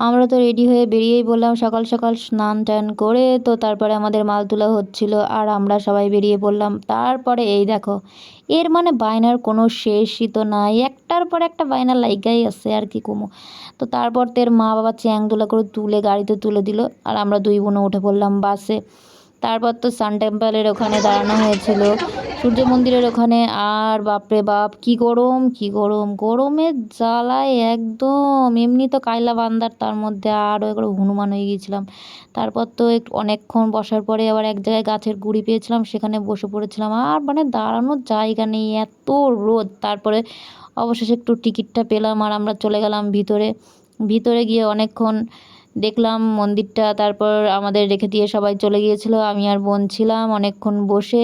আমরা তো রেডি হয়ে বেরিয়েই বললাম সকাল সকাল স্নান টান করে। তো তারপরে আমাদের মাল তোলা হচ্ছিল আর আমরা সবাই বেরিয়ে পড়লাম। তারপরে এই দেখো, এর মানে বায়নার কোনো শেষই তো নাই, একটার পর একটা বায়না লাইগাই আছে আর কি কমু। তো তারপর তো এর মা বাবা চ্যাংদোলা করে তুলে গাড়িতে তুলে দিল আর আমরা দুই বোনে উঠে পড়লাম বাসে। তারপর তো সান টেম্পলের ওখানে দাঁড়ানো হয়েছিল, সূর্য মন্দিরের ওখানে। আর বাপরে বাপ কি গরম, কি গরম, গরমের জ্বালায় একদম এমনি তো কায়লা বান্দার, তার মধ্যে আরও একবার হনুমান হয়ে গিয়েছিলাম। তারপর তো একটু অনেকক্ষণ বসার পরে আবার এক জায়গায় গাছের গুঁড়ি পেয়েছিলাম, সেখানে বসে পড়েছিলাম। আর মানে দাঁড়ানোর জায়গা নেই, এত রোদ। তারপরে অবশেষে একটু টিকিটটা পেলাম আর আমরা চলে গেলাম ভিতরে। ভিতরে গিয়ে অনেকক্ষণ দেখলাম মন্দিরটা। তারপর আমাদের রেখে দিয়ে সবাই চলে গিয়েছিল, আমি আর বোন ছিলাম অনেকক্ষণ বসে।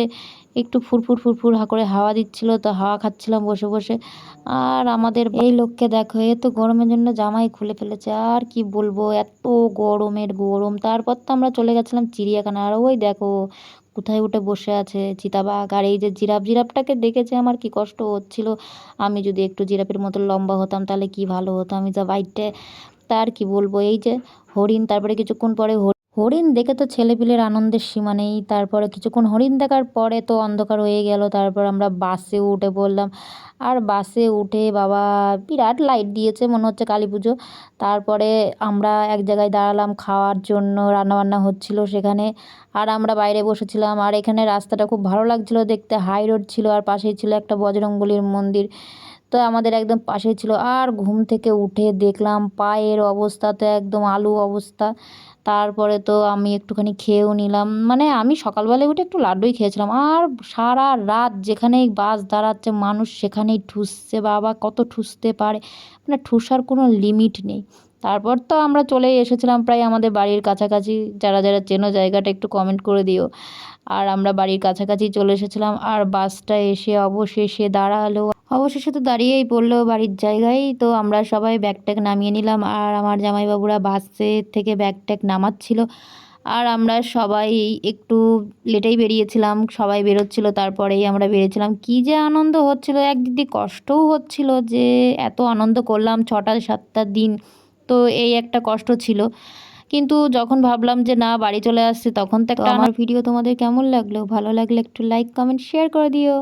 একটু ফুরফুর ফুরফুর করে হাওয়া দিচ্ছিল, তো হাওয়া খাচ্ছিলাম বসে বসে। আর আমাদের এই লোককে দেখো, এ তো গরমের জন্য জামাই খুলে ফেলেছে, আর কি বলবো, এত গরমের গরম। তারপর তো আমরা চলে গেছিলাম চিড়িয়াখানা। আর ওই দেখো কোথায় উঠে বসে আছে চিতাবাঘ। আর এই যে জিরাফ, জিরাফটাকে দেখেছে আমার কি কষ্ট হচ্ছিল। আমি যদি একটু জিরাফের মতো লম্বা হতাম তাহলে কি ভালো হতো, আমি যা বাইটে। তার কি বলবো, এই যে হরিণ। তারপরে কিছুক্ষণ পরে হরিণ দেখে তো ছেলেপিলের আনন্দের সীমা নেই। তারপরে কিছুক্ষণ হরিণ দেখার পরে তো অন্ধকার হয়ে গেল। তারপর আমরা বাসে উঠে পড়লাম। আর বাসে উঠে বাবা বিরাট লাইট দিয়েছে, মনে হচ্ছে কালী পুজো। তারপরে আমরা এক জায়গায় দাঁড়ালাম খাওয়ার জন্য, রান্নাবান্না হচ্ছিল সেখানে। আর আমরা বাইরে বসেছিলাম। আর এখানে রাস্তাটা খুব ভালো লাগছিল দেখতে, হাই রোড ছিল আর পাশেই ছিল একটা বজরংবলীর মন্দির। তো আমাদের একদম পাশেই ছিল। আর ঘুম থেকে উঠে দেখলাম পায়ের অবস্থা তো একদম আলু অবস্থা। তারপরে তো আমি একটুখানি খেয়েও নিলাম, মানে আমি সকালবেলায় উঠে একটু লাড্ডুই খেয়েছিলাম। আর সারা রাত যেখানেই বাস দাঁড়াচ্ছে মানুষ সেখানেই ঠুসছে, বাবা কত ঠুসতে পারে, মানে ঠুসার কোনো লিমিট নেই। তারপর তো আমরা চলে এসেছিলাম প্রায় আমাদের বাড়ির কাছাকাছি। যারা যারা চেনো জায়গাটা একটু কমেন্ট করে দিও। আর আমরা বাড়ির কাছাকাছি চলে এসেছিলাম আর বাসটা এসে অবশেষে দাঁড়ালো। অবশেষে তো দাঁড়িয়েই পড়লো বাড়ির জায়গায়। তো আমরা সবাই ব্যাগ ট্যাগ নামিয়ে নিলাম আর আমার জামাইবাবুরা বাসের থেকে ব্যাগ ট্যাগ নামাচ্ছিল। আর আমরা সবাই একটু লেটেই বেরিয়েছিলাম, সবাই বেরোচ্ছিল তারপরেই আমরা বেরিয়েছিলাম। কী যে আনন্দ হচ্ছিল, একদিক দিয়ে কষ্টও হচ্ছিল যে এত আনন্দ করলাম 6-7টা দিন, তো এই একটা কষ্ট ছিল। কিন্তু যখন ভাবলাম যে না বাড়ি চলে আসছে তখন তো একটা। আমার ভিডিও তোমাদের কেমন লাগলো, ভালো লাগলে একটু লাইক কমেন্ট শেয়ার করে দিও।